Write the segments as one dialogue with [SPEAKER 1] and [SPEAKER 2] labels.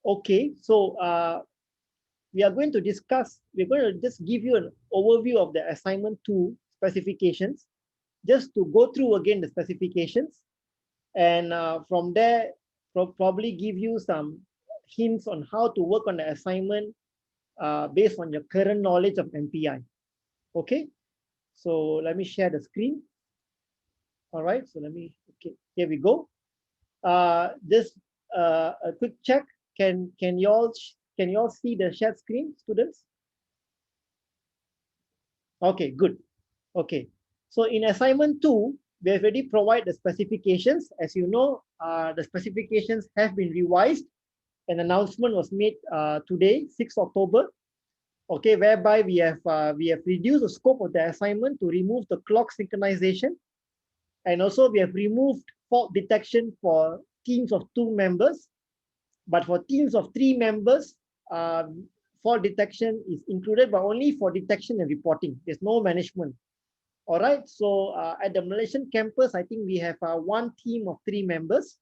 [SPEAKER 1] Okay, so we are going to discuss, we're going to just give you an overview of the assignment 2 specifications, just to go through again the specifications, and from there probably give you some hints on how to work on the assignment based on your current knowledge of MPI. Okay, so let me share the screen. All right, so okay, here we go. Just a quick check. Can you all see the shared screen, students? Okay, good. Okay, so in assignment 2, we have already provided the specifications. As you know, the specifications have been revised. An announcement was made today, 6th October. Okay, whereby we have reduced the scope of the assignment to remove the clock synchronization, and also we have removed fault detection for teams of 2 members. But for teams of 3 members, fault detection is included, but only for detection and reporting. There's no management. All right. So at the Malaysian campus, I think we have one team of 3 members.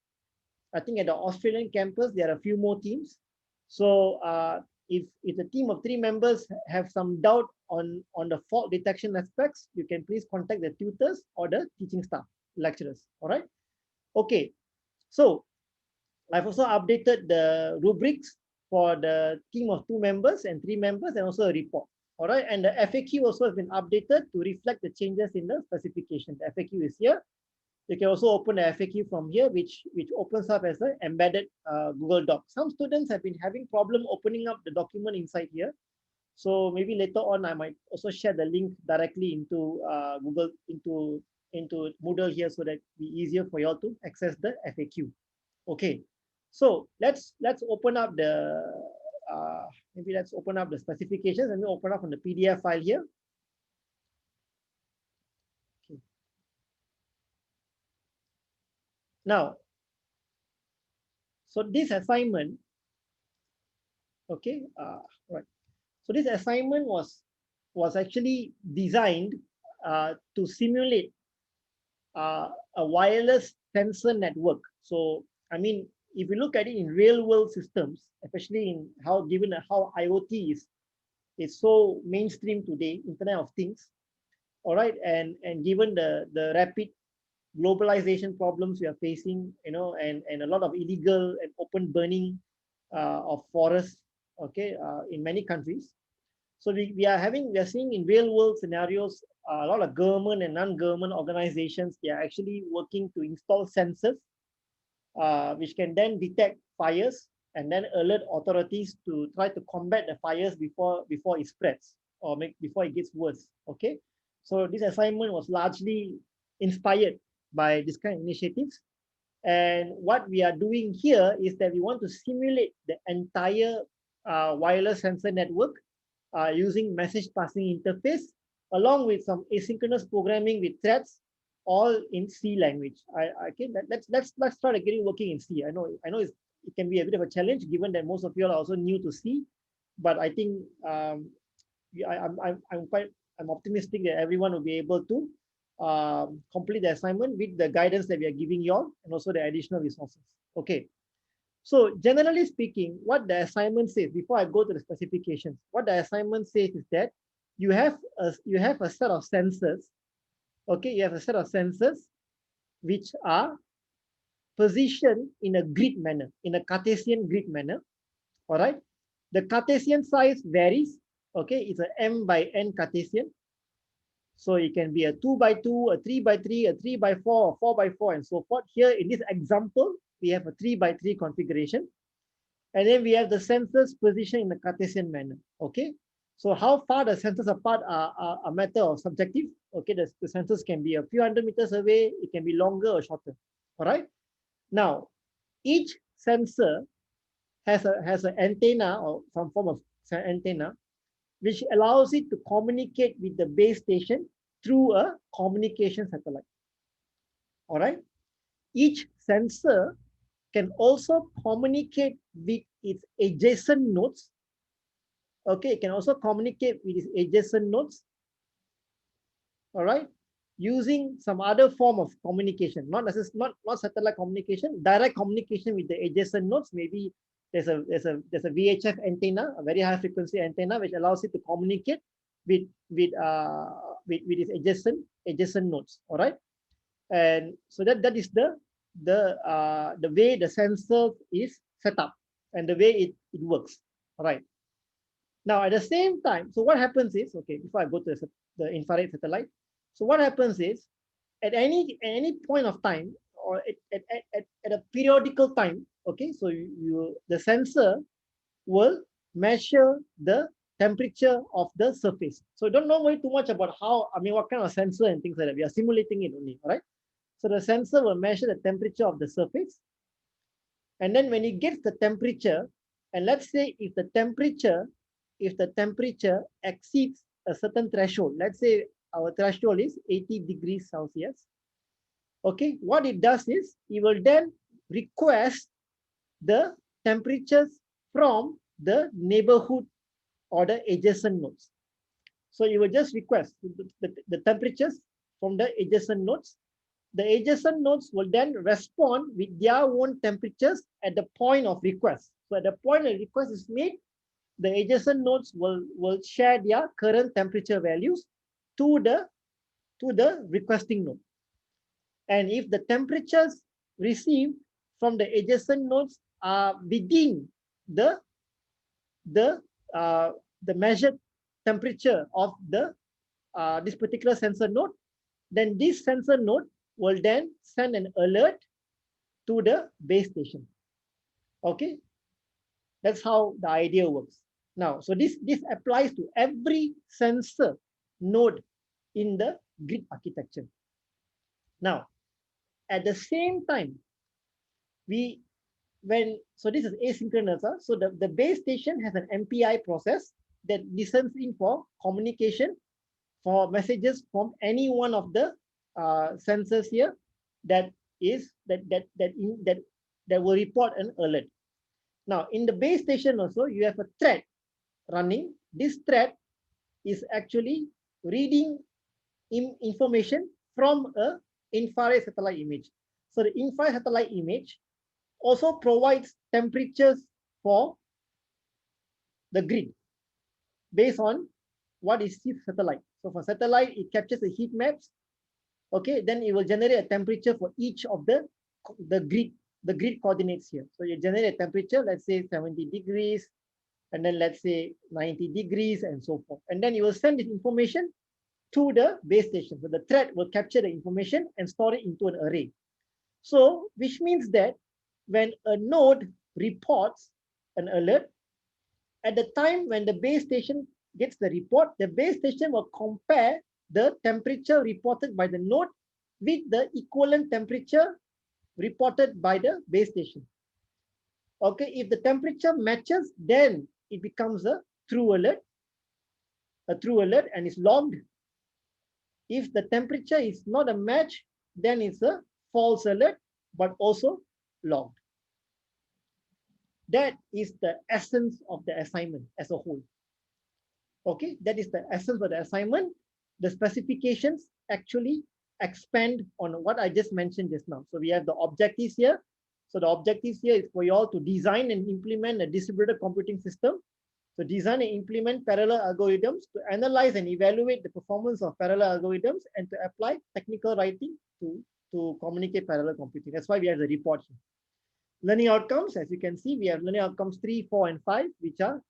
[SPEAKER 1] I think at the Australian campus, there are a few more teams. So if the team of 3 members have some doubt on the fault detection aspects, you can please contact the tutors or the teaching staff, lecturers. All right. Okay. So I've also updated the rubrics for the team of 2 members and 3 members, and also a report. All right, and the FAQ also has been updated to reflect the changes in the specification. The FAQ is here. You can also open the FAQ from here, which opens up as an embedded Google Doc. Some students have been having problem opening up the document inside here. So maybe later on, I might also share the link directly into Google, into Moodle here, so that it'll be easier for you all to access the FAQ. Okay, so let's open up the maybe let's open up the specifications, and we open up on the PDF file here. Okay. Now, so this assignment, okay, right. So this assignment was actually designed to simulate a wireless sensor network. So I mean, if you look at it in real world systems, especially in given how IoT is so mainstream today, Internet of Things, all right, and given the rapid globalization problems we are facing, and a lot of illegal and open burning of forests, okay, in many countries. So we are seeing in real world scenarios a lot of government and non-government organizations, they are actually working to install sensors which can then detect fires and then alert authorities to try to combat the fires before it spreads, or before it gets worse. Okay, so this assignment was largely inspired by this kind of initiatives. And what we are doing here is that we want to simulate the entire wireless sensor network using message passing interface, along with some asynchronous programming with threads, all in C language. Okay, let's try to get it working in C. I know it can be a bit of a challenge, given that most of you are also new to C, but I think I'm optimistic that everyone will be able to complete the assignment with the guidance that we are giving you all, and also the additional resources. Okay. So generally speaking, what the assignment says, before I go to the specifications, what the assignment says is that you have a set of sensors. Okay, you have a set of sensors which are positioned in a grid manner, in a Cartesian grid manner. All right. The Cartesian size varies. Okay, it's a m by n Cartesian. So it can be a 2 by 2, a 3 by 3, a 3 by 4, a 4 by 4, and so forth. Here in this example, we have a 3 by 3 configuration. And then we have the sensors positioned in the Cartesian manner. Okay. So how far the sensors apart are a matter of subjective. Okay, the sensors can be a few hundred meters away, it can be longer or shorter. All right. Now, each sensor has an antenna or some form of antenna, which allows it to communicate with the base station through a communication satellite. All right. Each sensor can also communicate with its adjacent nodes. Okay, it can also communicate with its adjacent nodes. All right, using some other form of communication, not satellite communication, direct communication with the adjacent nodes. Maybe there's a VHF antenna, a very high frequency antenna, which allows it to communicate with its adjacent nodes. All right, and so that is the way the sensor is set up and the way it works. All right. Now at the same time, so what happens is, okay, before I go to the infrared satellite, so what happens is at any point of time, or at a periodical time, okay, so the sensor will measure the temperature of the surface. So don't worry too much about what kind of sensor and things like that. We are simulating it only, all right? So the sensor will measure the temperature of the surface. And then when it gets the temperature, and let's say if the temperature exceeds a certain threshold, let's say our threshold is 80 degrees Celsius. Okay, what it does is it will then request the temperatures from the neighborhood or the adjacent nodes. So you will just request the temperatures from the adjacent nodes. The adjacent nodes will then respond with their own temperatures at the point of request. So at the point a request is made, the adjacent nodes will share their current temperature values to the requesting node. And if the temperatures received from the adjacent nodes are within the measured temperature of this particular sensor node, then this sensor node will then send an alert to the base station. Okay, that's how the idea works. Now, so this applies to every sensor node in the grid architecture. Now, at the same time, so this is asynchronous. So the base station has an MPI process that listens in for communication for messages from any one of the sensors here that will report an alert. Now, in the base station also, you have a thread running. This thread is actually reading information from an infrared satellite image. So the infrared satellite image also provides temperatures for the grid based on what is the satellite. So for satellite, it captures the heat maps. Okay, then it will generate a temperature for each of the grid coordinates here. So you generate a temperature, let's say 70 degrees, and then let's say 90 degrees, and so forth. And then you will send this information to the base station. So the thread will capture the information and store it into an array. So which means that when a node reports an alert, at the time when the base station gets the report, the base station will compare the temperature reported by the node with the equivalent temperature reported by the base station. Okay, if the temperature matches, then it becomes a true alert, and is logged. If the temperature is not a match, then it's a false alert, but also logged. That is the essence of the assignment as a whole. Okay, that is the essence of the assignment. The specifications actually expand on what I just mentioned just now. So we have the objectives here. So the objectives here is for you all to design and implement a distributed computing system. So design and implement parallel algorithms to analyze and evaluate the performance of parallel algorithms and to apply technical writing to communicate parallel computing. That's why we have the report here. Learning outcomes, as you can see, we have learning outcomes 3, 4, and 5, which are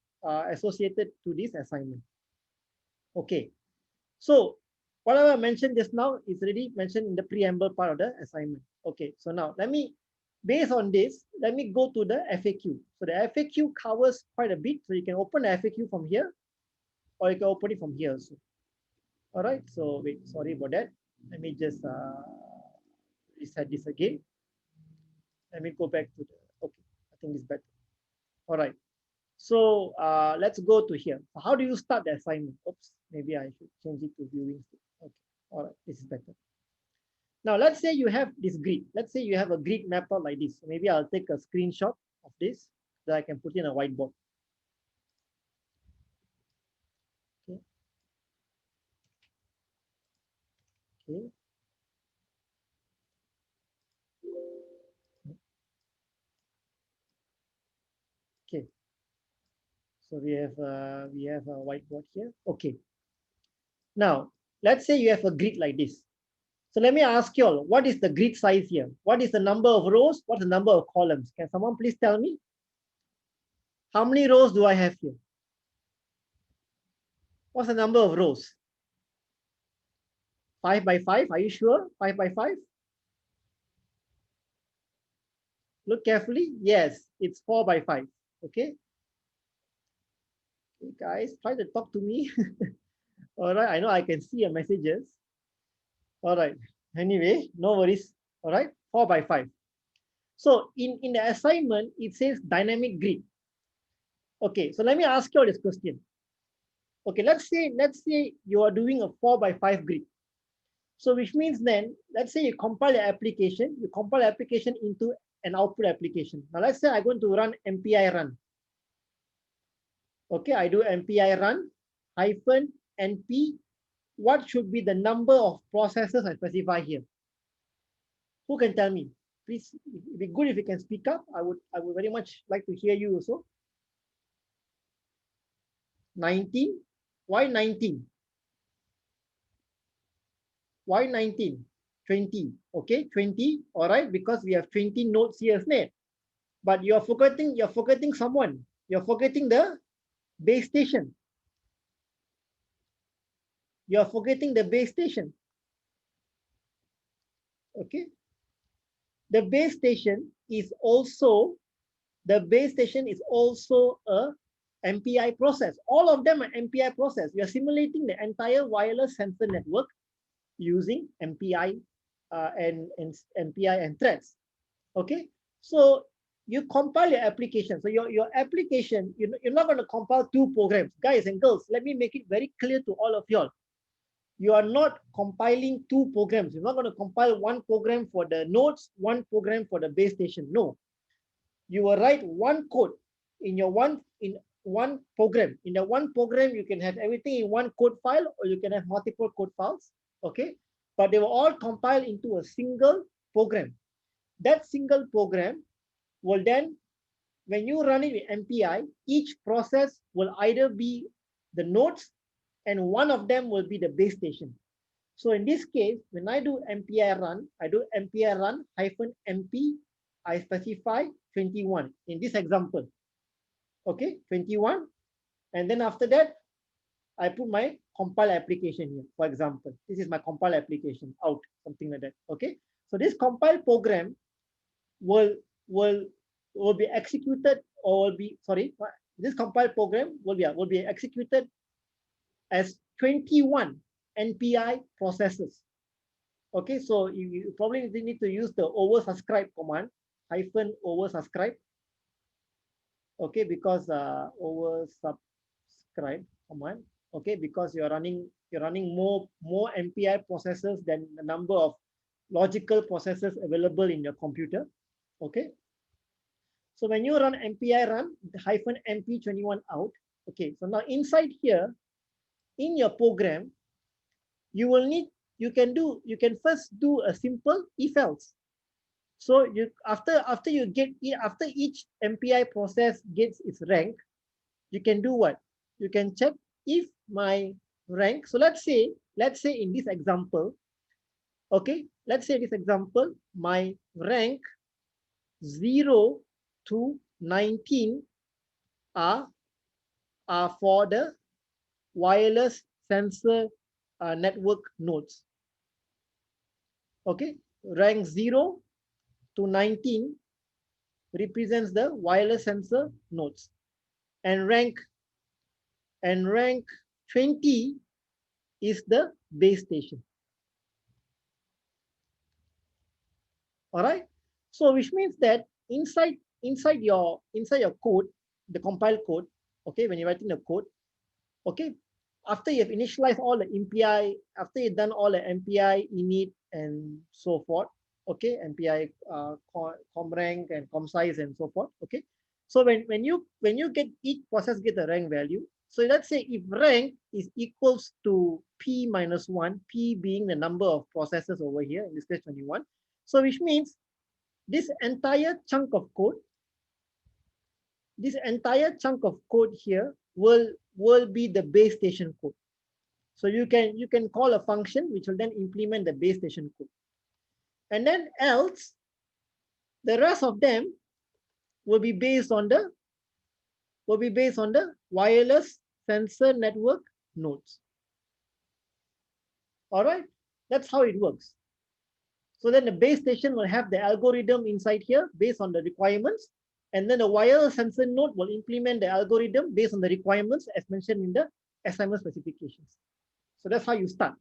[SPEAKER 1] associated to this assignment. Okay, so whatever I mentioned just now is already mentioned in the preamble part of the assignment. Okay, so now based on this, let me go to the FAQ. So the FAQ covers quite a bit. So you can open the FAQ from here, or you can open it from here also. All right, so wait, sorry about that. Let me just reset this again. Let me go back to the, okay, I think it's better. All right, so let's go to here. So how do you start the assignment? Oops, maybe I should change it to viewing. Okay, all right, this is better. Now, let's say you have this grid. Let's say you have a grid mapper like this. So maybe I'll take a screenshot of this that I can put in a whiteboard. Okay. Okay. Okay, so we have a whiteboard here. Okay, now let's say you have a grid like this. So let me ask you all, what is the grid size here? What is the number of rows? What's the number of columns? Can someone please tell me? How many rows do I have here? What's the number of rows? 5 by 5, are you sure? 5 by 5? Look carefully. Yes, it's 4 by 5. Okay. You guys, try to talk to me. All right, I know I can see your messages. All right. Anyway, no worries. All right, 4 by 5. So in the assignment, it says dynamic grid. Okay, so let me ask you this question. Okay, let's say you are doing a 4 by 5 grid. So which means then, let's say you compile the application, into an output application. Now let's say I'm going to run MPI run. Okay, I do MPI run hyphen NP. What should be the number of processes I specify here? Who can tell me? Please, it'd be good if you can speak up. I would very much like to hear you also. 19. Why 19? Why 19? 20. Okay, 20. All right, because we have 20 nodes here, isn't it? But you're forgetting someone. You're forgetting the base station. You're forgetting the base station. Okay. The base station is also a MPI process. All of them are MPI process. We are simulating the entire wireless sensor network using MPI and MPI and threads. Okay, so you compile your application. So your application, you're not going to compile two programs. Guys and girls, let me make it very clear to all of y'all. You are not compiling two programs. You're not going to compile one program for the nodes, one program for the base station. No, you will write one code in one program. In the one program, you can have everything in one code file, or you can have multiple code files. Okay, but they will all compile into a single program. That single program will then, when you run it with MPI, each process will either be the nodes and one of them will be the base station. So in this case, when I do MPI run, I do MPI run hyphen MP, I specify 21 in this example. Okay, 21. And then after that, I put my compile application here. For example, this is my compile application out, something like that. Okay, so this compile program will be executed, or will be, sorry, this compile program will be executed as 21 NPI processes. Okay, so you probably need to use the oversubscribe command, hyphen oversubscribe. Okay, because oversubscribe command. Okay, because you're running more MPI processes than the number of logical processes available in your computer. Okay, so when you run MPI run hyphen MP21 out. Okay, so now inside here in your program, you can first do a simple if else. So you after each MPI process gets its rank, you can do what? You can check if my rank. So let's say in this example, okay, let's say this example, my rank 0 to 19 are for the wireless sensor network nodes. Okay, rank 0 to 19 represents the wireless sensor nodes, and rank 20 is the base station. All right, so which means that inside your code, the compile code, okay, when you're writing the code, okay, after you've initialized all the MPI, after you've done all the MPI init and so forth, okay, MPI comrank and comsize and so forth, okay. So when you get each process get a rank value. So let's say if rank is equals to P minus 1, P being the number of processes over here, in this case 21. So which means this entire chunk of code this entire chunk of code here will be the base station code. So you can call a function which will then implement the base station code. And then else, the rest of them will be based on the wireless sensor network nodes. All right, that's how it works. So then the base station will have the algorithm inside here based on the requirements, and then the wireless sensor node will implement the algorithm based on the requirements as mentioned in the assignment specifications. So that's how you start.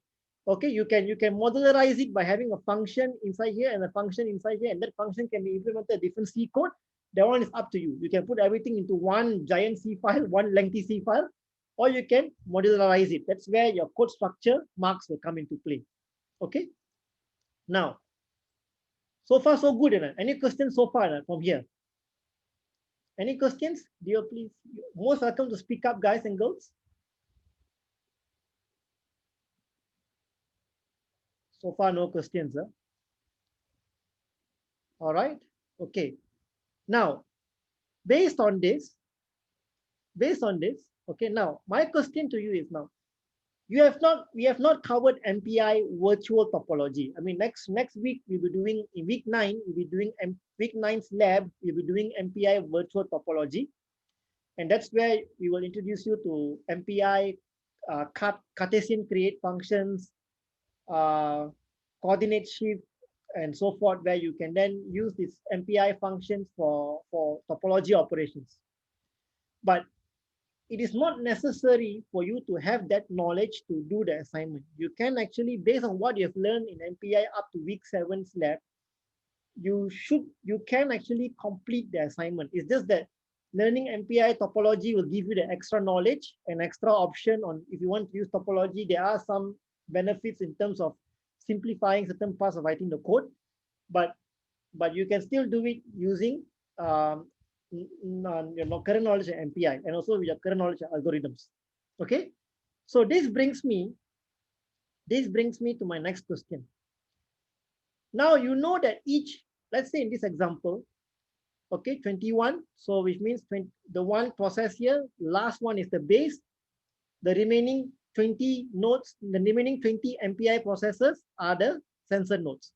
[SPEAKER 1] Okay, you can modularize it by having a function inside here and a function inside here, and that function can be implemented different C code. That one is up to you. You can put everything into one giant C file, one lengthy C file, or you can modularize it. That's where your code structure marks will come into play. Okay. Now, so far so good. Any questions so far from here? Any questions? Dear, please, most welcome to speak up, guys and girls. So far, no questions. Huh? All right. Okay. Now, based on this, okay. Now, my question to you is now, we have not covered MPI virtual topology. I mean, next week we'll be doing in week 9. We'll be doing week 9's lab. We'll be doing MPI virtual topology, and that's where we will introduce you to MPI, Cartesian create functions, coordinate shift, and so forth, where you can then use these MPI functions for topology operations. But it is not necessary for you to have that knowledge to do the assignment. You can actually, based on what you have learned in MPI up to week 7's lab, you can actually complete the assignment. It's just that learning MPI topology will give you the extra knowledge and extra option on if you want to use topology. There are some benefits in terms of simplifying certain parts of writing the code, but you can still do it using your current knowledge of MPI and also with your current knowledge of algorithms. Okay, so this brings me to my next question. Now you know that each, let's say in this example, okay, 21. So which means the one process here, last one is the base. The remaining 20 nodes, the remaining 20 MPI processors are the sensor nodes.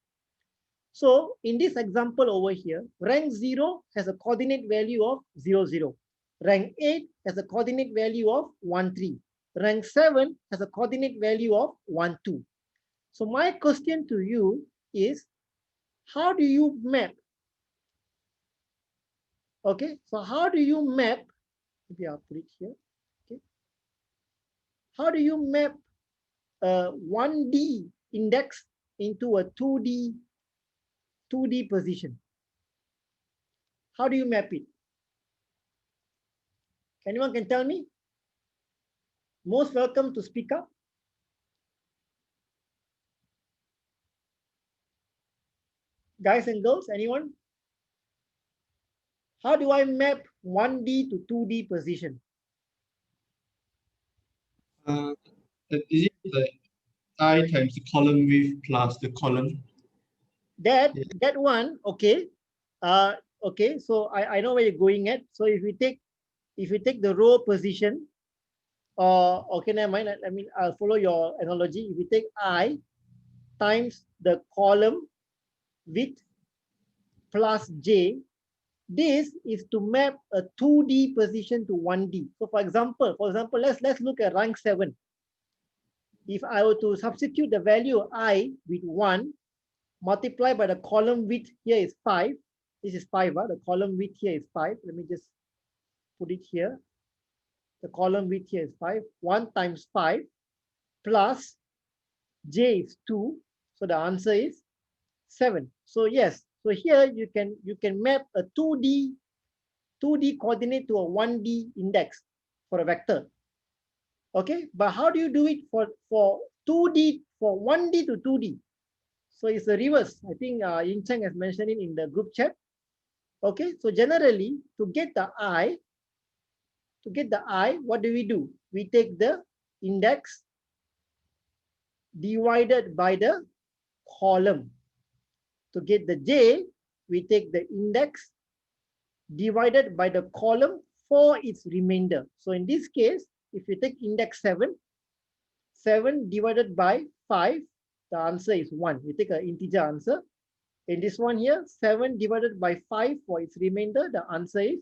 [SPEAKER 1] So in this example over here, rank 0 has a coordinate value of 0, 0. Rank 8 has a coordinate value of 1, 3. Rank 7 has a coordinate value of 1, 2. So my question to you is, how do you map? Okay, so how do you map? Maybe I'll put it here. Okay, how do you map a 1D index into a 2D position? How do you map it? Anyone can tell me? Most welcome to speak up. Guys and girls, anyone? How do I map 1D to 2D position?
[SPEAKER 2] Is it like I times the column width plus the column?
[SPEAKER 1] That one, okay. Okay, so I know where you're going at. So if we take the row position, okay, never mind. I mean, I'll follow your analogy. If we take I times the column width plus J, this is to map a 2D position to 1D. So for example, let's look at rank 7. If I were to substitute the value of I with 1, multiply by the column width here is 5. This is 5. The column width here is 5. Let me just put it here. The column width here is 5. 1 times 5 plus J is 2. So the answer is 7. So yes. So here you can map a 2D coordinate to a 1D index for a vector. Okay, but how do you do it for 2D, for 1D to 2D? So it's the reverse. I think Yin Cheng has mentioned it in the group chat. Okay, so generally to get the I, what do? We take the index divided by the column. To get the J, we take the index divided by the column for its remainder. So in this case, if you take index 7, 7 divided by 5, the answer is 1. We take an integer answer. In this one here, 7 divided by 5 for its remainder, the answer is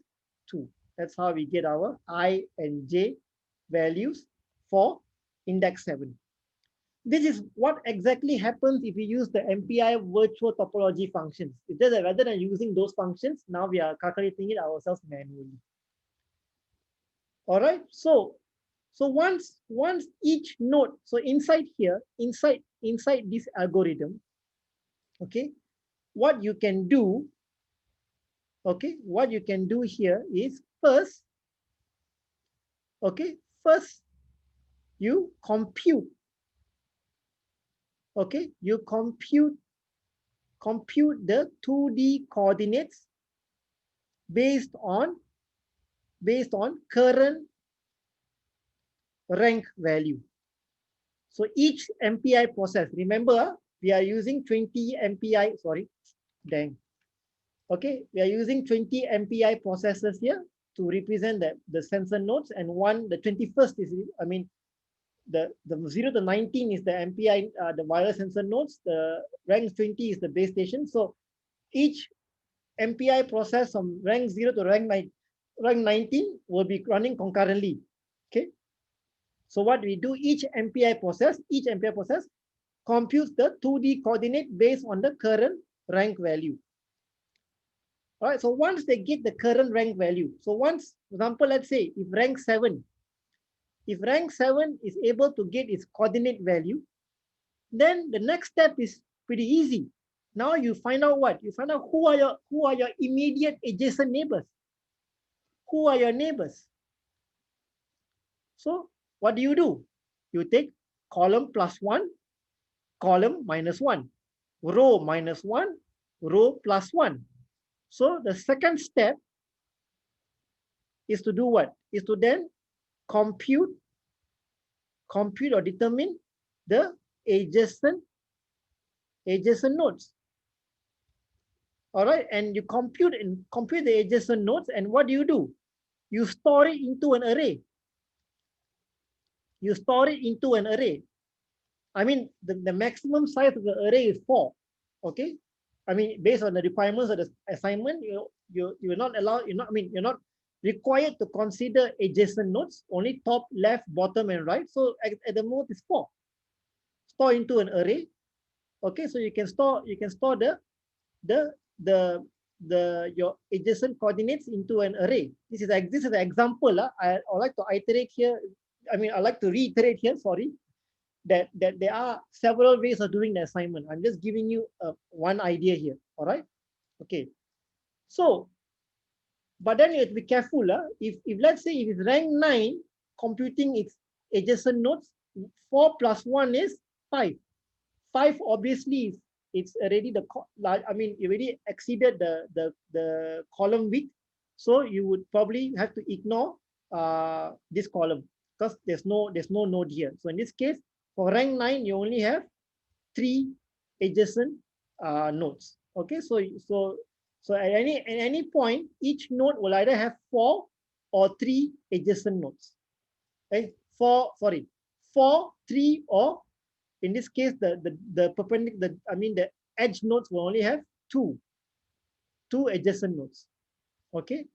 [SPEAKER 1] 2. That's how we get our I and J values for index 7. This is what exactly happens if we use the MPI virtual topology functions. It's just that rather than using those functions, now we are calculating it ourselves manually. All right, so once each node, so inside here, inside this algorithm, okay, what you can do, okay, what you can do here is first, okay, first you compute, okay, you compute the 2D coordinates based on current rank value. So each MPI process, remember, we are using 20 MPI, sorry, dang. Okay, we are using 20 MPI processes here to represent the sensor nodes, and the 21st is, I mean, the 0 to 19 is the MPI, the wireless sensor nodes, the rank 20 is the base station. So each MPI process from rank 0 to rank 19 will be running concurrently. Okay. So what we do, each MPI process computes the 2D coordinate based on the current rank value. All right, so once they get the current rank value, so once, for example, let's say if rank 7 is able to get its coordinate value, then the next step is pretty easy. Now you find out what? You find out who are your immediate adjacent neighbors. Who are your neighbors? So what do? You take column plus 1, column minus 1, row minus 1, row plus 1. So the second step is to do what? Is to then compute or determine the adjacent nodes. All right, and you compute the adjacent nodes, and what do? You store it into an array. You store it into an array. I mean, the maximum size of the array is 4. Okay, I mean, based on the requirements of the assignment, you're not allowed. You're not required to consider adjacent nodes. Only top, left, bottom, and right. So at the most is 4. Store into an array. Okay, so you can store your adjacent coordinates into an array. This is an example. I would like to iterate here. I mean, I like to reiterate here. Sorry, that there are several ways of doing the assignment. I'm just giving you one idea here. All right. Okay. So, but then you have to be careful. If let's say if it's rank 9 computing its adjacent nodes, 4 plus 1 is 5. 5 obviously it's already you already exceeded the column width, so you would probably have to ignore this column because there's no node here. So in this case, for rank 9, you only have 3 adjacent nodes. Okay, so at any point, each node will either have 4 or 3 adjacent nodes. Okay, 4, 3, or in this case, the perpendicular, the edge nodes will only have 2 adjacent nodes. Okay,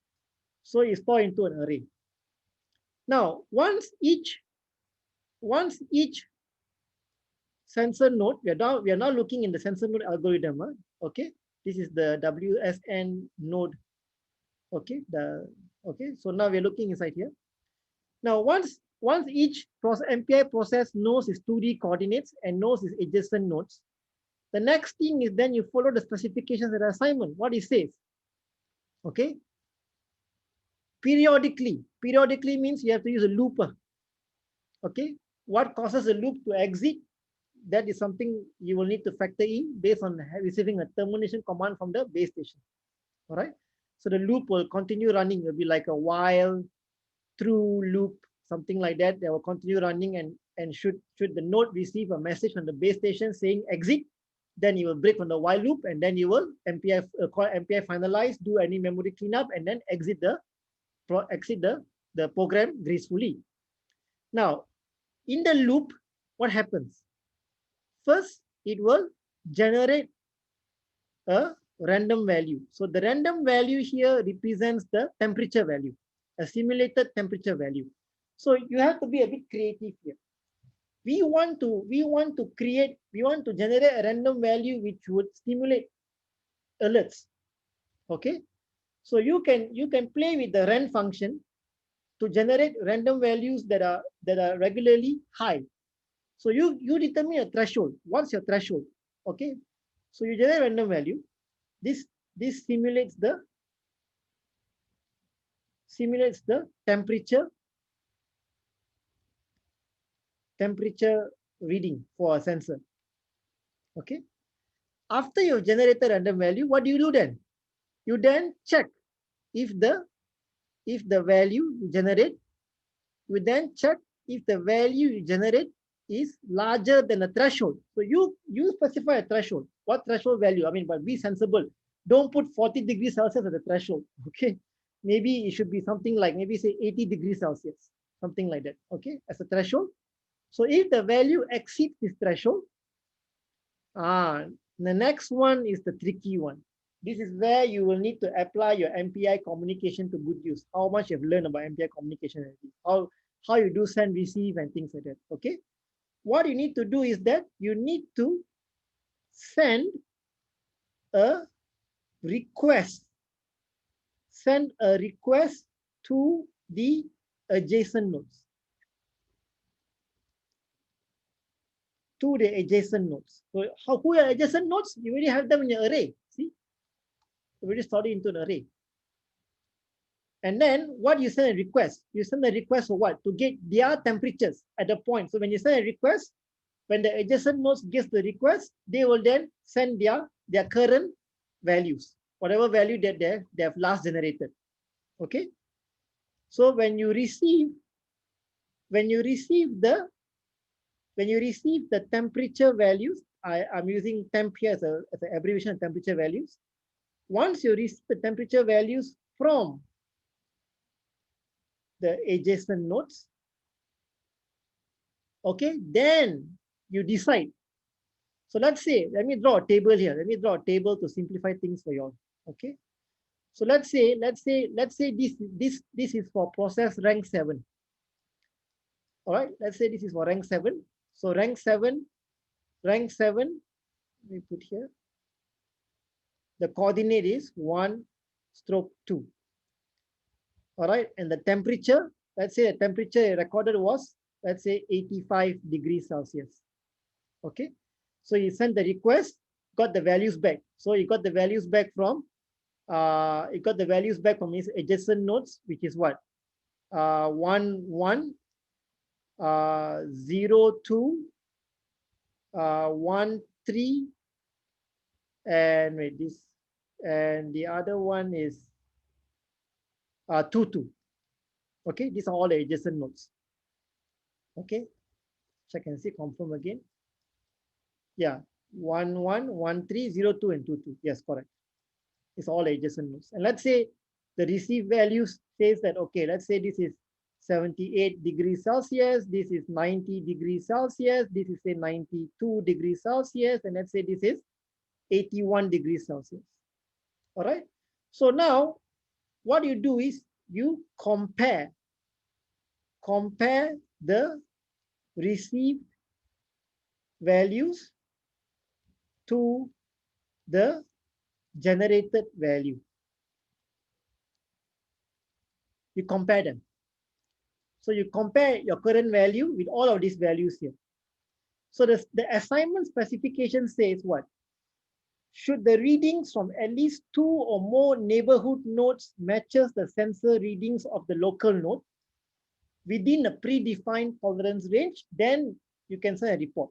[SPEAKER 1] so you store into an array. Now, once each sensor node, we are now looking in the sensor node algorithm. Okay, this is the WSN node. Okay, so now we're looking inside here. Now, once each MPI process knows its 2D coordinates and knows its adjacent nodes, the next thing is then you follow the specifications of the assignment, what it says. Okay. Periodically means you have to use a loop. Okay. What causes a loop to exit? That is something you will need to factor in based on receiving a termination command from the base station. All right. So the loop will continue running. It will be like a while, through loop, something like that. They will continue running, and should the node receive a message from the base station saying exit, then you will break from the while loop, and then you will call MPI finalize, do any memory cleanup, and then exit the program gracefully. Now, in the loop, what happens? First, it will generate a random value. So the random value here represents the temperature value, a simulated temperature value. So you have to be a bit creative here. We want to generate a random value which would stimulate alerts. Okay, so you can play with the rand function to generate random values that are regularly high. So you determine a threshold. What's your threshold? Okay, so you generate random value. This simulates the temperature reading for a sensor. Okay, after you've generated random value, what do you do then? You then check if the value you generate, you then check if the value you generate is larger than a threshold. So you specify a threshold. What threshold value? I mean, but be sensible. Don't put 40 degrees Celsius as a threshold. Okay, maybe it should be something like, maybe say 80 degrees Celsius, something like that. Okay, as a threshold. So if the value exceeds this threshold, the next one is the tricky one. This is where you will need to apply your MPI communication to good use. How much you've learned about MPI communication, how you do send, receive, and things like that. Okay, what you need to do is that you need to send a request. Send a request to the adjacent nodes. To the adjacent nodes. So who are adjacent nodes? You already have them in your array. See, you already stored it into an array. And then what you send a request? You send a request for what? To get their temperatures at the point. So when you send a request, when the adjacent nodes gets the request, they will then send their current values, whatever value that they have last generated. Okay. So when you receive the temperature values, I'm using temp here as an abbreviation of temperature values. Once you receive the temperature values from the adjacent nodes, okay, then you decide. So let's say, let me draw a table here. Let me draw a table to simplify things for you all. Okay. So let's say this is for process rank 7. All right, let's say this is for rank 7. So rank 7, let me put here. The coordinate is 1/2. All right, and the temperature, let's say the temperature recorded was, let's say 85 degrees Celsius. Okay, so you send the request, got the values back. So you got the values back from his adjacent nodes, which is what? 1, 1, 0, 2, 1, 3, and wait, this, and the other one is 2, 2. Okay, these are all the adjacent nodes. Okay, check and see, confirm again. Yeah, 1, 1, 1, 3, 0, 2, and 2, 2. Yes, correct. It's all adjacent nodes. And let's say the receive values says that, okay, let's say this is 78 degrees Celsius, this is 90 degrees Celsius, this is say 92 degrees Celsius, and let's say this is 81 degrees Celsius. All right. So now what you do is you compare the received values to the generated value. You compare them. So you compare your current value with all of these values here. So the assignment specification says what? Should the readings from at least 2 or more neighborhood nodes matches the sensor readings of the local node within a predefined tolerance range, then you can send a report.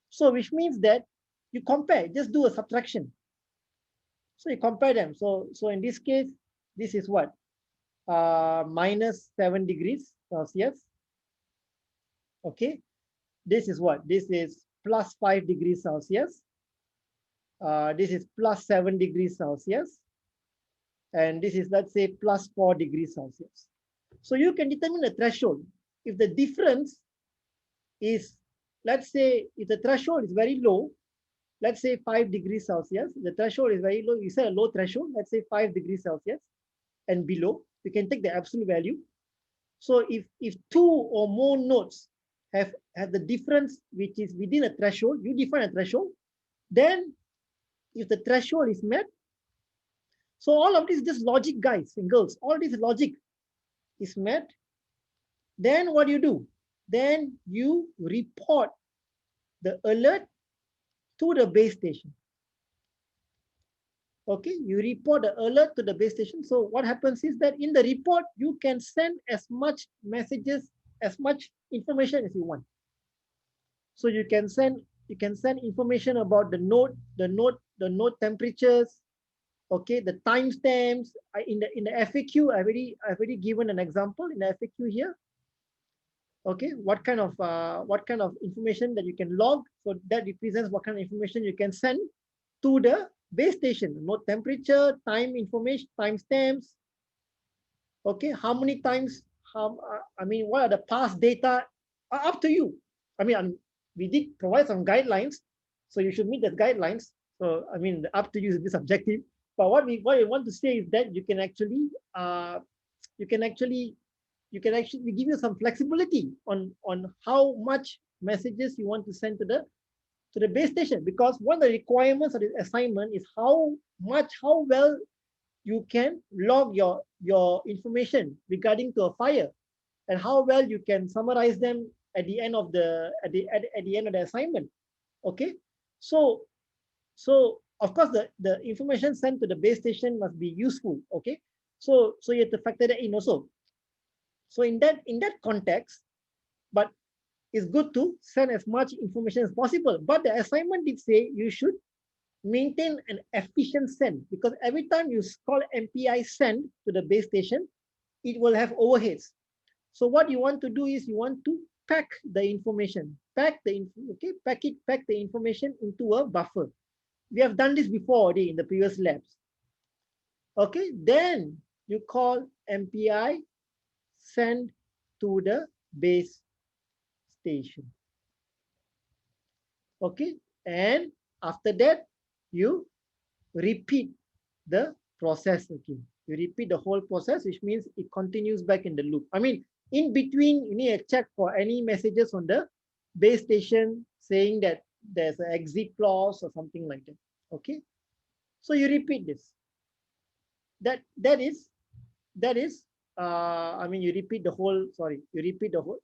[SPEAKER 1] So which means that you compare, just do a subtraction. So you compare them. So in this case, this is what? -7 degrees Celsius. Okay. This is what? This is +5 degrees Celsius. This is plus 7 degrees Celsius. And this is, let's say, plus 4 degrees Celsius. So you can determine the threshold. If the difference is, let's say, if the threshold is very low, let's say 5 degrees Celsius, the threshold is very low, you set a low threshold, let's say 5 degrees Celsius and below, you can take the absolute value. So if two or more nodes have the difference which is within a threshold, you define a threshold, then if the threshold is met, so all of this is just logic, guys and girls, all this logic is met, then what do? Then you report the alert to the base station. Okay, you report the alert to the base station. So what happens is that in the report, you can send as much messages, as much information as you want. So you can send information about the node temperatures, okay, the timestamps. In the FAQ, I've already given an example in the FAQ here. Okay, what kind of information that you can log. So that represents what kind of information you can send to the base station. Node temperature, time information, timestamps. Okay, how many times? What are the past data? Up to you. We did provide some guidelines, so you should meet the guidelines. So up to you is a bit subjective. But what we want to say is that you can actually we give you some flexibility on how much messages you want to send to the base station, because one of the requirements of this assignment is how well you can log your information regarding to a fire, and how well you can summarize them at the end of the assignment. Okay, so of course the information sent to the base station must be useful. Okay, so you have to factor that in also. So in that context, but it's good to send as much information as possible. But the assignment did say you should maintain an efficient send, because every time you call MPI send to the base station, it will have overheads. So what you want to do is you want to pack the information, pack the information into a buffer. We have done this before already in the previous labs. Okay, then you call MPI send to the base station. Okay, and after that you repeat the process again. You repeat the whole process, which means it continues back in the loop. In between, you need to check for any messages on the base station saying that there's an exit clause or something like that. Okay, so you repeat this. That is you repeat the whole. Sorry, you repeat the whole.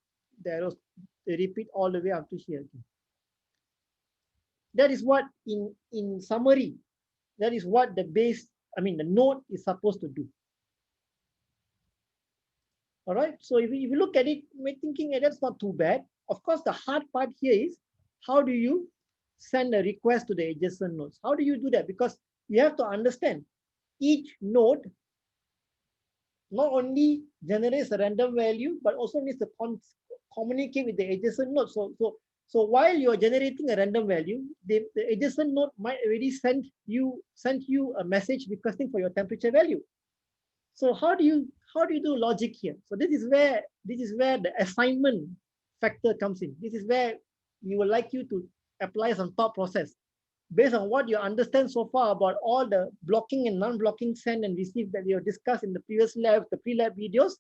[SPEAKER 1] You repeat all the way up to here. Okay. That is what, in summary, that is what the node is supposed to do. All right. So if you look at it, we're thinking that's not too bad. Of course, the hard part here is how do you send a request to the adjacent nodes? How do you do that? Because you have to understand each node not only generates a random value, but also needs to communicate with the adjacent node. So while you're generating a random value, the adjacent node might already send you a message requesting for your temperature value. So how do you do logic here? So this is where the assignment factor comes in. This is where we would like you to apply some thought process based on what you understand so far about all the blocking and non-blocking send and receive that we have discussed in the previous lab, the pre-lab videos.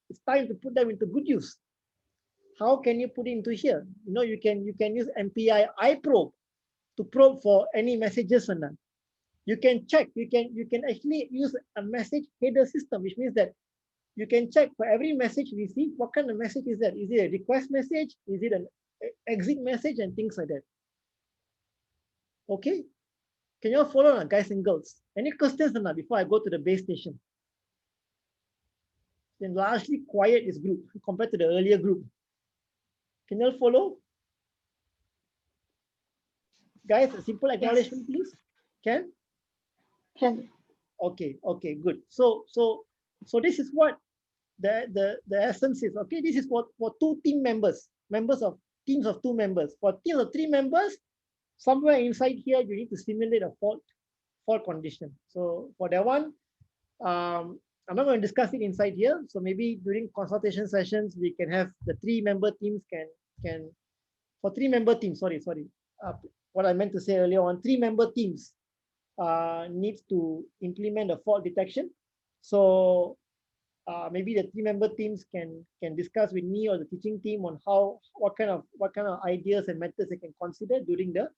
[SPEAKER 1] It's time to put them into good use. How can you put it into here? You can use MPI iProbe to probe for any messages or none. You can check. You can actually use a message header system, which means that you can check for every message received, what kind of message is that? Is it a request message? Is it an exit message and things like that? Okay, can you all follow on, guys and girls? Any questions or not before I go to the base station? Then largely quiet this group compared to the earlier group. Can you all follow? Guys, a simple acknowledgement, please. Can?
[SPEAKER 3] Can.
[SPEAKER 1] Okay, good. So this is what the essence is. Okay, this is for two team members of teams of 2 members. For teams of 3 members, somewhere inside here, you need to simulate a fault condition. So for that one, I'm not going to discuss it inside here. So maybe during consultation sessions, we can have the 3-member teams can for 3-member teams. Sorry. What I meant to say earlier on, 3-member teams needs to implement a fault detection. So maybe the 3-member teams can discuss with me or the teaching team on what kind of ideas and methods they can consider during the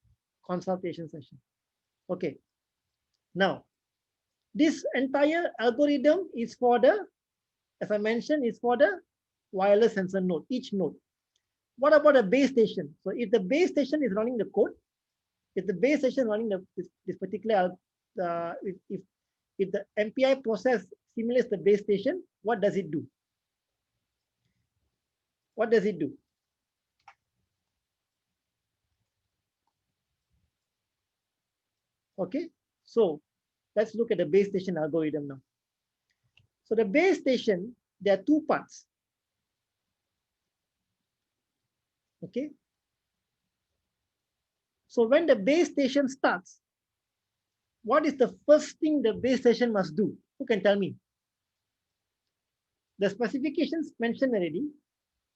[SPEAKER 1] consultation session. Okay. Now, this entire algorithm is for the, as I mentioned, is for the wireless sensor node, each node. What about a base station? So if the base station is running the code, if the base station running this particular, if the MPI process simulates the base station, what does it do? What does it do? Okay, so let's look at the base station algorithm now. So the base station, there are 2 parts. Okay. So when the base station starts, what is the first thing the base station must do? Who can tell me? The specifications mentioned already.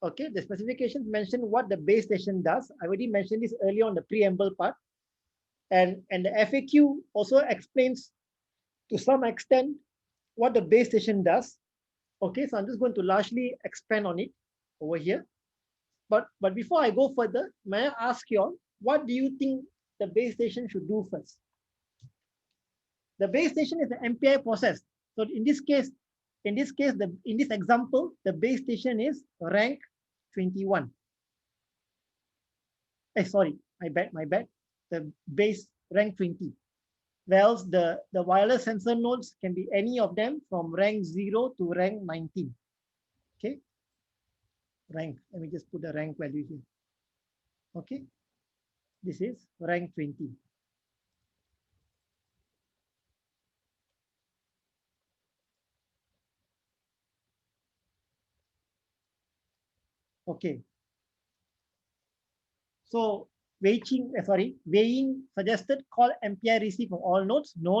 [SPEAKER 1] Okay, the specifications mention what the base station does. I already mentioned this earlier on the preamble part. And the FAQ also explains to some extent what the base station does. Okay, so I'm just going to largely expand on it over here. But before I go further, may I ask you all, what do you think the base station should do first? The base station is the MPI process. So in this example, the base station is rank 21. Sorry, my bad. The base rank 20. Whereas the wireless sensor nodes can be any of them from rank 0 to rank 19. Okay. Rank, let me just put the rank value here. Okay. This is rank 20. Okay. So weighing suggested call MPI receive from all nodes. No.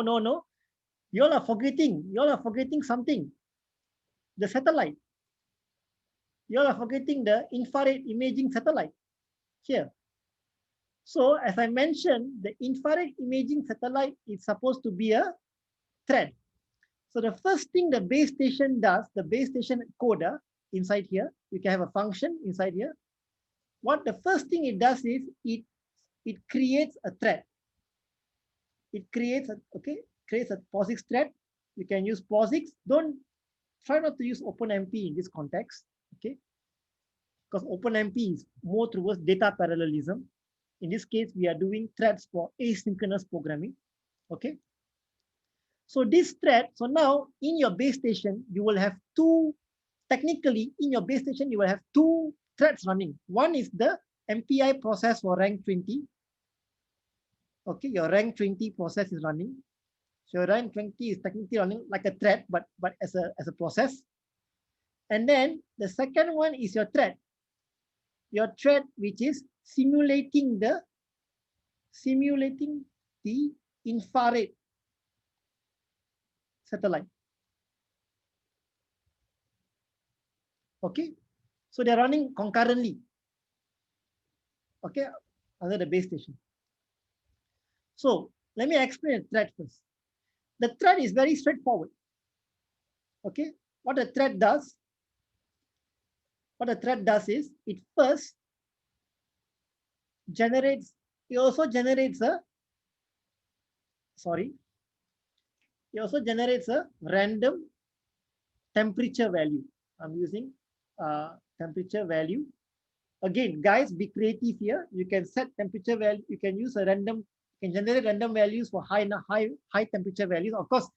[SPEAKER 1] You all are forgetting something. The satellite. You all are forgetting the infrared imaging satellite here. So as I mentioned, the infrared imaging satellite is supposed to be a thread. So the first thing the base station does, the base station coder inside here, you can have a function inside here. What the first thing it does is it creates a thread. It creates a POSIX thread. You can use POSIX. Try not to use OpenMP in this context, okay? Because OpenMP is more towards data parallelism. In this case, we are doing threads for asynchronous programming, okay? So this thread, so now in your base station, you will have technically in your base station, you will have 2 threads running. One is the MPI process for rank 20. Okay, your rank 20 process is running. So your rank 20 is technically running like a thread, but as a process. And then the second one is your thread. Your thread, which is simulating the infrared satellite. Okay, so they're running concurrently. Okay, under the base station. So let me explain the thread first. The thread is very straightforward. Okay, what a thread does is it first generates, it also generates a random temperature value. I'm using temperature value. Again, guys, be creative here. You can set temperature value. You can use you can generate random values for high temperature values. Of course,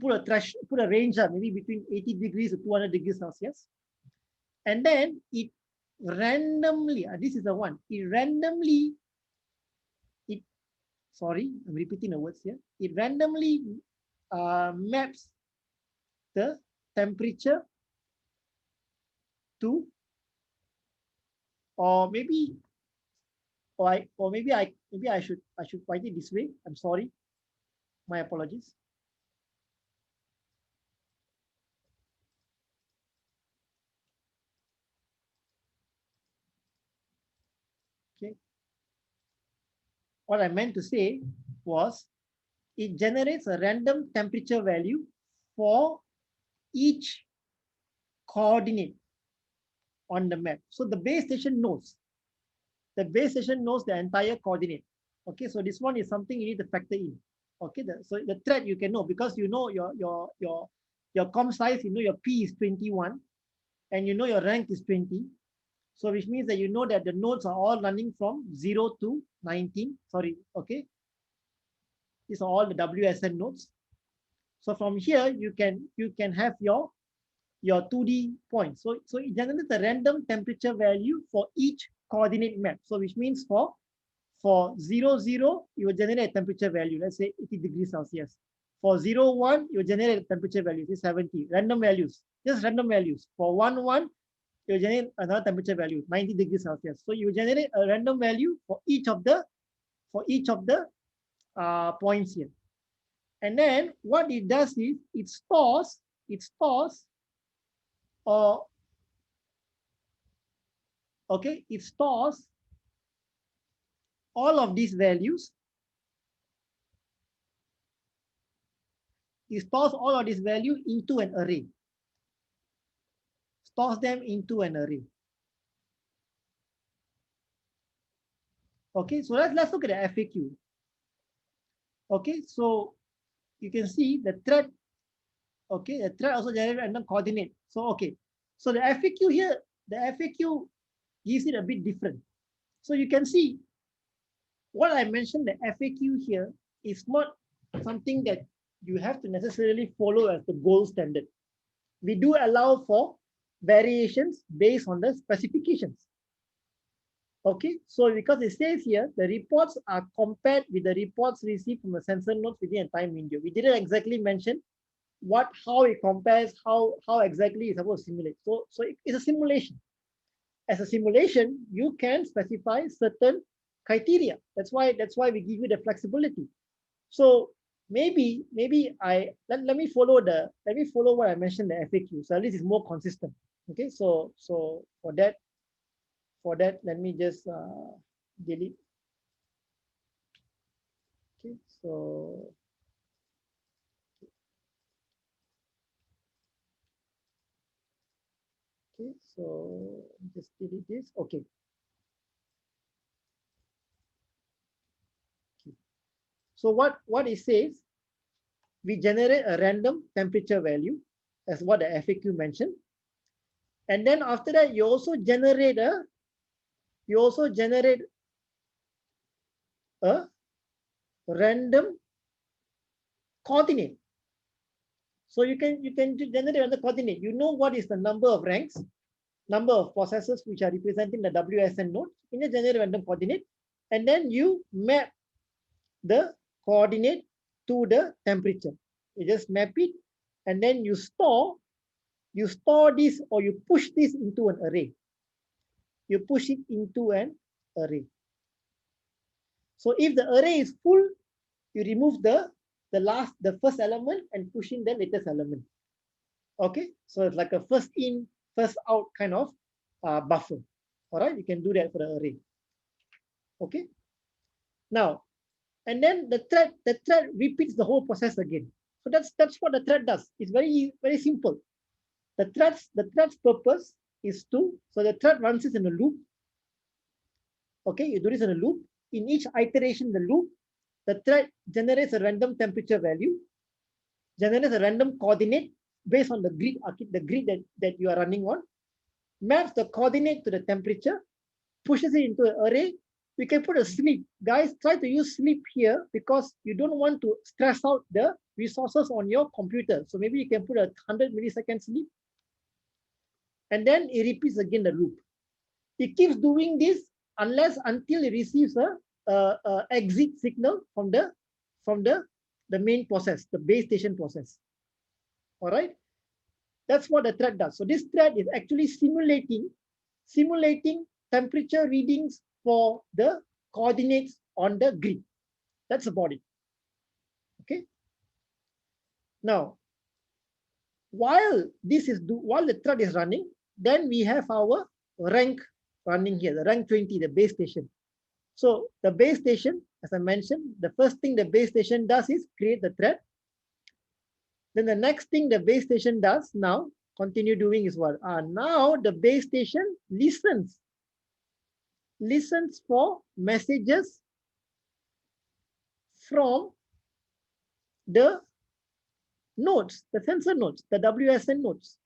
[SPEAKER 1] put a range up, maybe between 80 degrees to 200 degrees Celsius. And then it randomly, this is the one, sorry, I'm repeating the words here. It randomly maps the temperature to, or maybe or maybe I should write it this way. I'm sorry. My apologies. Okay. What I meant to say was it generates a random temperature value for each coordinate on the map. So the base station knows. The base station knows the entire coordinate. Okay, so this one is something you need to factor in. Okay, so the thread you can know because you know your com size, you know your P is 21, and you know your rank is 20. So which means that you know that the nodes are all running from 0 to 19. Sorry, okay. These are all the WSN nodes. So from here you can have your 2D points. So it generates a random temperature value for each coordinate map. So which means for 0, 0, you will generate a temperature value, let's say 80 degrees Celsius. For 0, 1, you will generate a temperature value, say 70. Random values, just random values. For 1, 1, you will generate another temperature value, 90 degrees Celsius. So you generate a random value for each of the points here. And then what it does is it stores it stores all of these values. It stores all of this value into an array. Stores them into an array. Okay, so let's look at the FAQ. Okay, so you can see the thread. Okay, the thread also generates random coordinate. So okay, so the FAQ here, the FAQ gives it a bit different. So you can see what I mentioned, the FAQ here is not something that you have to necessarily follow as the gold standard. We do allow for variations based on the specifications. Okay, so because it says here, the reports are compared with the reports received from the sensor nodes within a time window. We didn't exactly mention how it compares, how exactly it's supposed to simulate. So it's a simulation. As a simulation, you can specify certain criteria. That's why we give you the flexibility. So maybe let me follow what I mentioned, the FAQ. So at least it's more consistent. Okay, so for that, let me just delete. Okay, so okay, so just delete this. Okay. So what it says, we generate a random temperature value, as what the FAQ mentioned, and then after that you also generate a random coordinate. So you can generate random coordinate. You know what is the number of ranks, number of processes which are representing the WSN node. You can generate random coordinate, and then you map the coordinate to the temperature. You just map it, and then you store this, or you push this into an array. You push it into an array. So if the array is full, you remove the first element and push in the latest element. Okay, so it's like a first in, first out kind of buffer. All right, you can do that for the array. Okay. Now, and then the thread repeats the whole process again. So that's what the thread does. It's very simple. The thread's purpose is so the thread runs this in a loop. Okay, you do this in a loop. In each iteration, the loop, the thread generates a random temperature value, generates a random coordinate based on the grid that you are running on, maps the coordinate to the temperature, pushes it into an array. We can put a sleep. Guys, try to use sleep here because you don't want to stress out the resources on your computer. So maybe you can put a 100 millisecond sleep. And then it repeats again the loop. It keeps doing this until it receives a exit signal from the main process, the base station process. All right, that's what the thread does. So this thread is actually simulating temperature readings for the coordinates on the grid. That's about it. Okay. Now, while the thread is running, then we have our rank running here, the rank 20, the base station. So the base station, as I mentioned, the first thing the base station does is create the thread. Then the next thing the base station does now, continue doing is what? Now the base station listens for messages from the nodes, the sensor nodes, the WSN nodes.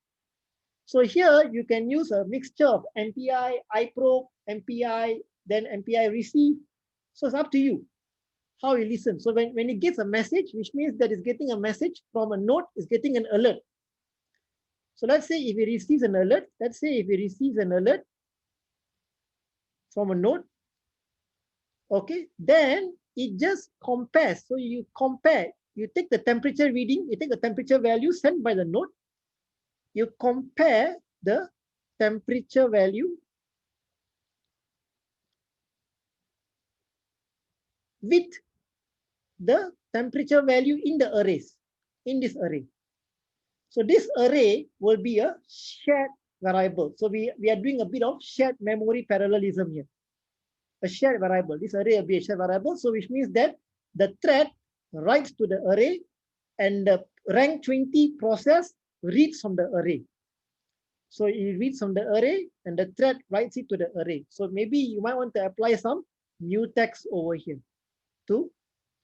[SPEAKER 1] So here you can use a mixture of MPI, iProbe, MPI, then MPI receive. So it's up to you how you listen. So when it gets a message, which means that it's getting a message from a node, it's getting an alert. So let's say if it receives an alert, from a node, okay, then it just compares. So you compare, you take the temperature reading, you take the temperature value sent by the node, you compare the temperature value with the temperature value in the arrays, in this array. So this array will be a shared variable. So we are doing a bit of shared memory parallelism here. A shared variable. This array will be a shared variable. So which means that the thread writes to the array and the rank 20 process reads from the array. So it reads from the array and the thread writes it to the array. So maybe you might want to apply some new text over here to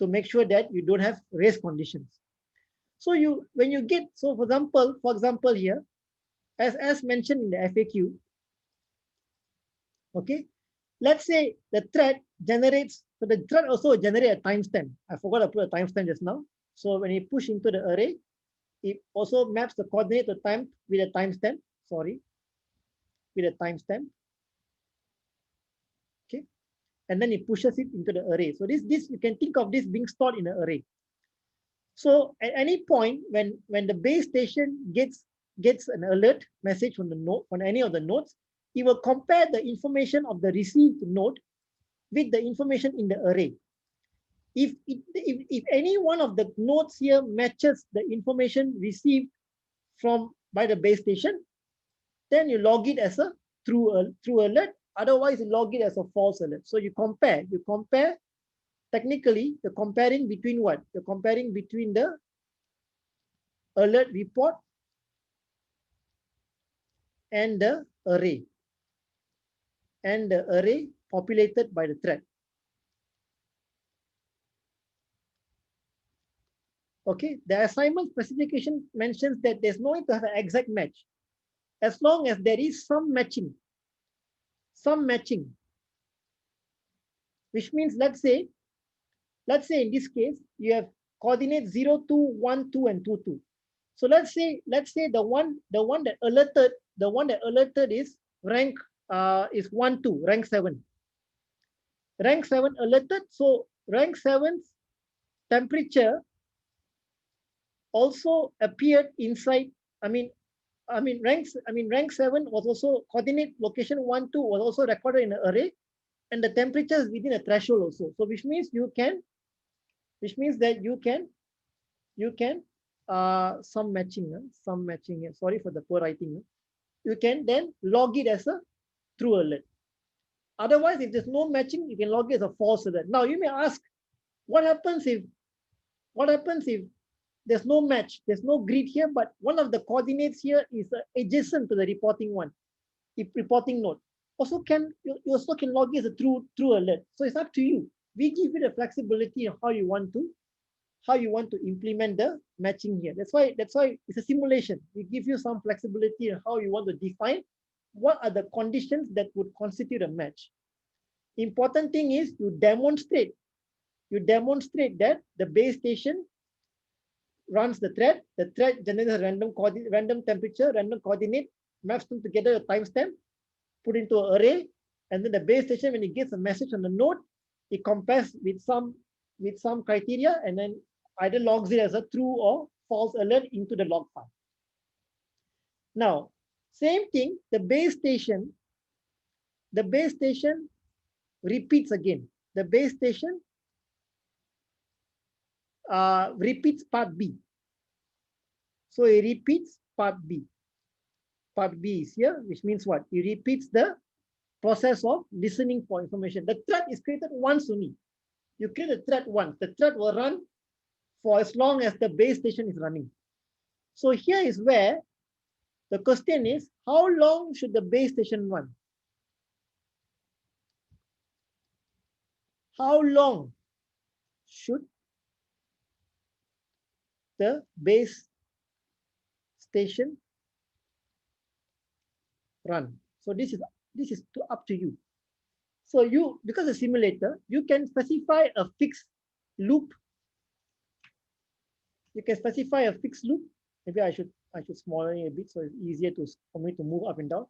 [SPEAKER 1] make sure that you don't have race conditions. So when you get, so for example here, as mentioned in the FAQ, okay, let's say the thread generates, so the thread also generates a timestamp. I forgot to put a timestamp just now. So when you push into the array, it also maps the coordinate to time with a timestamp, with a timestamp. Okay. And then it pushes it into the array. So this you can think of this being stored in an array. So at any point when the base station gets an alert message from the node, on any of the nodes, it will compare the information of the received node with the information in the array. If any one of the nodes here matches the information received by the base station, then you log it as a true alert. Otherwise, you log it as a false alert. So you compare. Technically, you're comparing between what? You're comparing between the alert report and the array. And the array populated by the thread. Okay, the assignment specification mentions that there's no need to have an exact match. As long as there is some matching, which means let's say in this case, you have coordinates 0, 2, 1, 2, and 2, 2. So let's say the one that alerted is rank is 1, 2, rank 7. Rank 7 alerted, so rank 7's temperature also appeared inside. Rank 7 was also coordinate location 1, 2 was also recorded in the array, and the temperature is within a threshold also. So which means that you can some matching here. Sorry for the poor writing. You can then log it as a true alert. Otherwise, if there's no matching, you can log it as a false alert. Now you may ask, what happens if there's no match, there's no grid here, but one of the coordinates here is adjacent to the reporting one, reporting node. You also can log it as a true alert. So it's up to you. We give you the flexibility of how you want to implement the matching here. That's why it's a simulation. We give you some flexibility on how you want to define what are the conditions that would constitute a match. Important thing is you demonstrate that the base station runs the thread generates a random temperature, random coordinate, maps them together a timestamp, put into an array, and then the base station, when it gets a message on the node, it compares with some criteria and then either logs it as a true or false alert into the log file. Now, same thing, the base station repeats again. the base station repeats part B. So it repeats part B. Part B is here, which means what? It repeats the process of listening for information. The thread is created once only. You create a thread once. The thread will run for as long as the base station is running. So here is where the question is, how long should the base station run? How long should the base station run? So this is up to you. So you, because a simulator, you can specify a fixed loop. You can specify a fixed loop. Maybe I should smaller it a bit so it's easier for me to move up and down.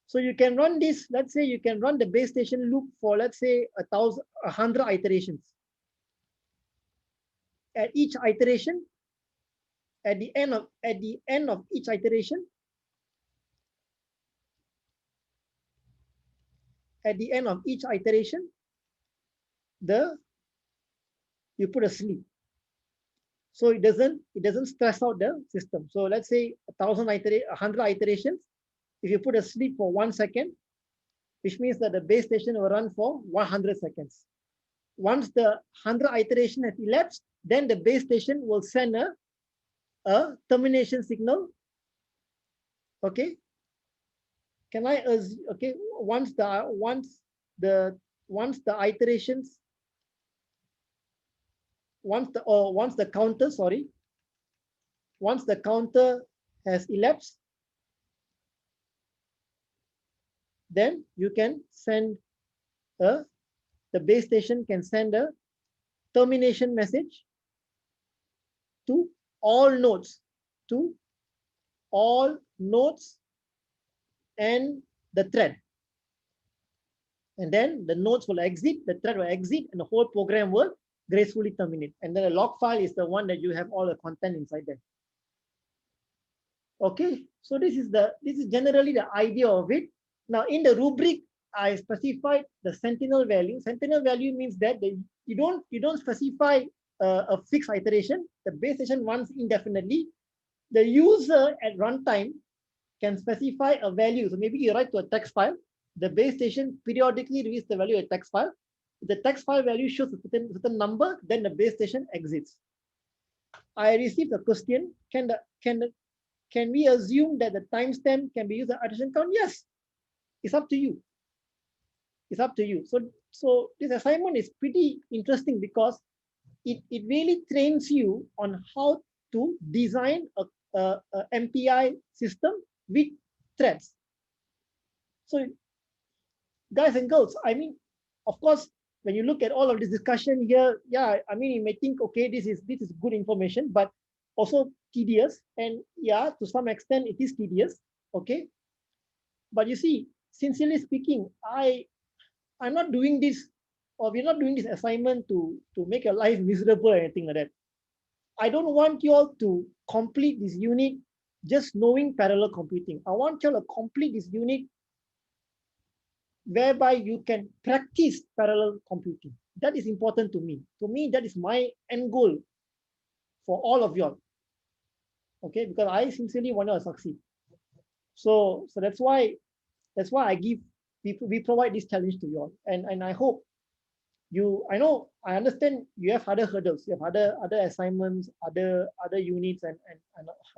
[SPEAKER 1] So you can run this. Let's say you can run the base station loop for, let's say, 100 iterations. At each iteration, at the end of each iteration, you put a sleep. So it doesn't stress out the system. So let's say 100 iterations. If you put a sleep for 1 second, which means that the base station will run for 100 seconds. Once the 100 iteration has elapsed, then the base station will send a termination signal. Okay. Can I okay, once the iterations, once the counter has elapsed, then you can send the base station can send a termination message to all nodes, and the thread. And then the nodes will exit, the thread will exit, and the whole program will gracefully terminate. And then the log file is the one that you have all the content inside there. Okay, so this is generally the idea of it. Now in the rubric, I specified the sentinel value. Sentinel value means that you don't specify a fixed iteration. The base station runs indefinitely. The user at runtime can specify a value. So maybe you write to a text file. The base station periodically reads the value of a text file. If the text file value shows a certain number, then the base station exits. I received a question: Can we assume that the timestamp can be used as iteration count? Yes, it's up to you. It's up to you. So this assignment is pretty interesting because it really trains you on how to design a MPI system with threads. So guys and girls, I mean, of course, when you look at all of this discussion here, yeah, I mean, you may think, okay, this is good information, but also tedious. And yeah, to some extent, it is tedious. Okay. But you see, sincerely speaking, I'm not doing this, or we're not doing this assignment to make your life miserable or anything like that. I don't want you all to complete this unit just knowing parallel computing. I want you all to complete this unit whereby you can practice parallel computing. That is important to me. To me, that is my end goal for all of you all. Okay, because I sincerely want to succeed. So that's why we provide this challenge to you all, and I hope I understand you have other hurdles, you have other assignments, other units, and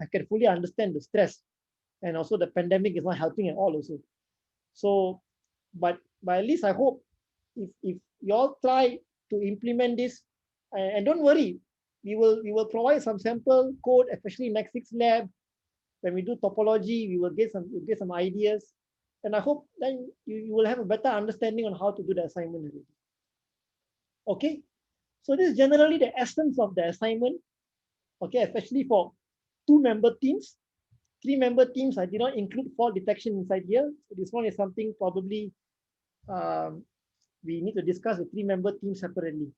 [SPEAKER 1] I can fully understand the stress, and also the pandemic is not helping at all also. So, but at least I hope if you all try to implement this, and don't worry, we will provide some sample code, especially next week's lab. When we do topology, we will get some ideas, and I hope then you will have a better understanding on how to do the assignment already. Okay, so this is generally the essence of the assignment. Okay, especially for 2-member teams. 3-member teams, I did not include fault detection inside here. So this one is something probably we need to discuss the 3-member teams separately.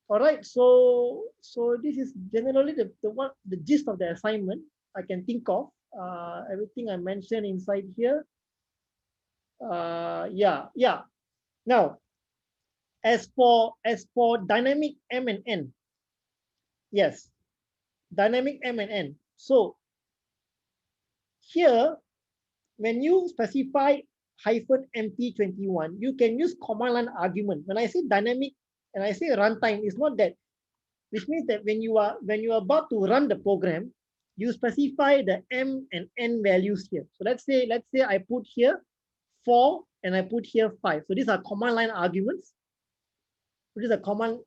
[SPEAKER 1] All right, so this is generally the gist of the assignment I can think of. Everything I mentioned inside here. Yeah. Now, As for dynamic M and N, yes, dynamic M and N. So here, when you specify -MP21, you can use command line argument. When I say dynamic and I say runtime, it's not that, which means that when you are about to run the program, you specify the M and N values here. So let's say I put here 4 and I put here 5. So these are command line arguments. So these are command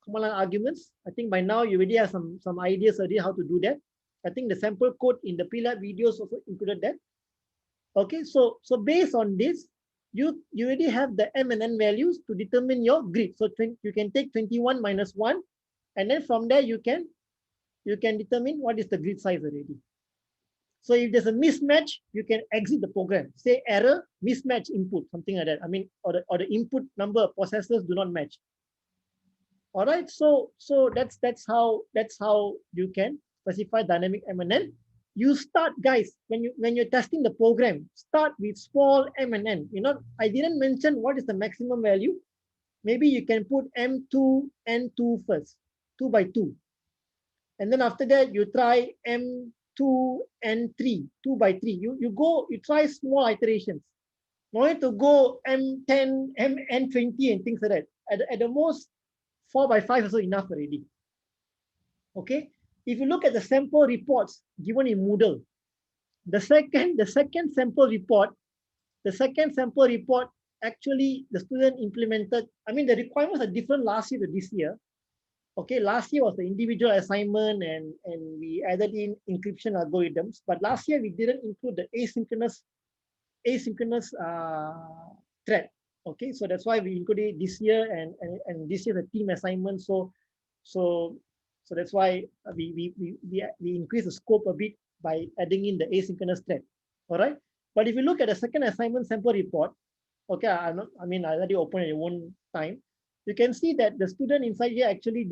[SPEAKER 1] line arguments. I think by now you already have some ideas already how to do that. I think the sample code in the pre-lab videos also included that. Okay, so based on this, you already have the M and N values to determine your grid. So you can take 21 minus 1, and then from there you can determine what is the grid size already. So if there's a mismatch, you can exit the program. Say error, mismatch input, something like that. I mean, or the input number of processors do not match. All right, so that's how you can specify dynamic M and N. You start, guys, when you're testing the program, start with small M and N. You know, I didn't mention what is the maximum value. Maybe you can put M2, N2 first, 2 by 2. And then after that, you try M2, N3, 2 by 3. You try small iterations. No need to go M10, N20 and things like that. At the most, 4 by 5 is also enough already. Okay. If you look at the sample reports given in Moodle, the second sample report, actually the student implemented. I mean, the requirements are different last year to this year. Okay, last year was the individual assignment and we added in encryption algorithms, but last year we didn't include the asynchronous thread. Okay, so that's why we included it this year, and this year the team assignment. So that's why we increase the scope a bit by adding in the asynchronous thread. All right, but if you look at the second assignment sample report, okay, I already opened it at one time. You can see that the student inside here actually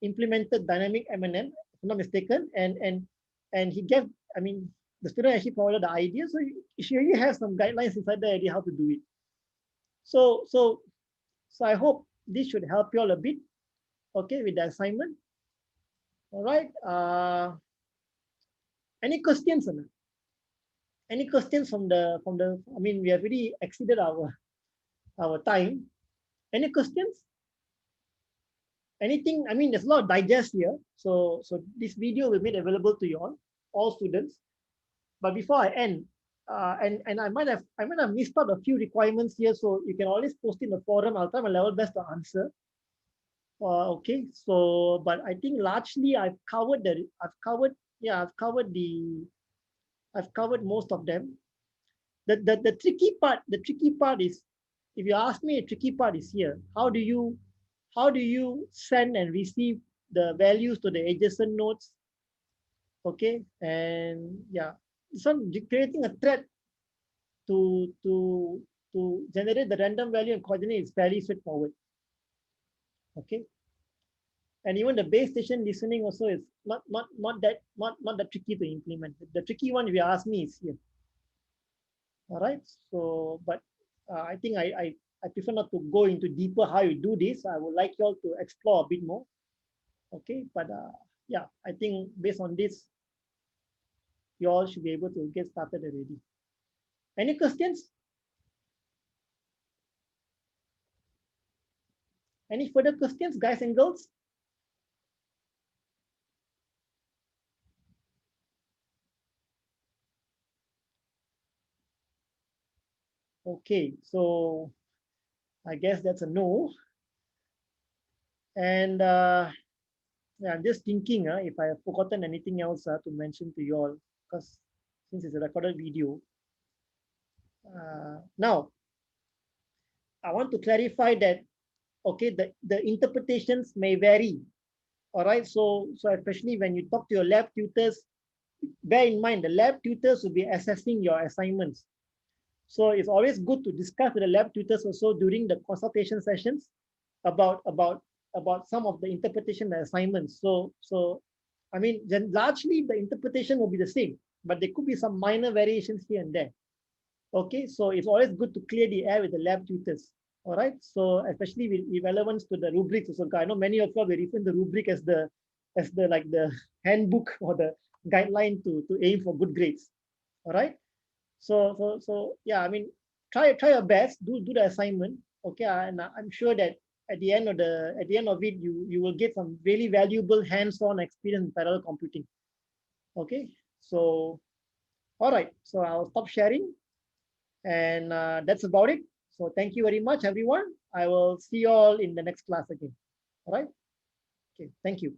[SPEAKER 1] implemented dynamic M&N, if I'm not mistaken, and he gave, the student actually provided the idea, so she already has some guidelines inside there already how to do it. So I hope this should help you all a bit, okay, with the assignment. All right. Any questions, Anna? Any questions from the? We have already exceeded our time. Any questions? Anything? There's a lot of digest here. So this video will be made available to you all students. But before I end, and I might have missed out a few requirements here, so you can always post in the forum. I'll try my level best to answer. Okay. So, but I think largely I've covered most of them. The tricky part is, if you ask me, a tricky part is here. How do you send and receive the values to the adjacent nodes? Okay, and yeah, so creating a thread to generate the random value and coordinate is fairly straightforward. Okay, and even the base station listening also is not that tricky to implement. The tricky one, if you ask me, is here. All right, so but I think I prefer not to go into deeper how you do this. I would like you all to explore a bit more. Okay, but yeah, I think based on this, you all should be able to get started already. Any questions? Any further questions, guys and girls? Okay, so I guess that's a no. And yeah, I'm just thinking if I have forgotten anything else to mention to you all, because since it's a recorded video. Now, I want to clarify that, okay, the interpretations may vary. All right, so especially when you talk to your lab tutors, bear in mind the lab tutors will be assessing your assignments. So it's always good to discuss with the lab tutors also during the consultation sessions about some of the interpretation assignments. So then largely the interpretation will be the same, but there could be some minor variations here and there. Okay, so it's always good to clear the air with the lab tutors. All right. So especially with relevance to the rubrics also. I know many of you will refer the rubric as the like the handbook or the guideline to aim for good grades. All right. So yeah, I mean, try your best. Do the assignment. Okay, and I'm sure that at the end of it, you will get some really valuable hands-on experience in parallel computing. Okay. So all right. So I'll stop sharing, and that's about it. So thank you very much, everyone. I will see you all in the next class again. All right. Okay. Thank you.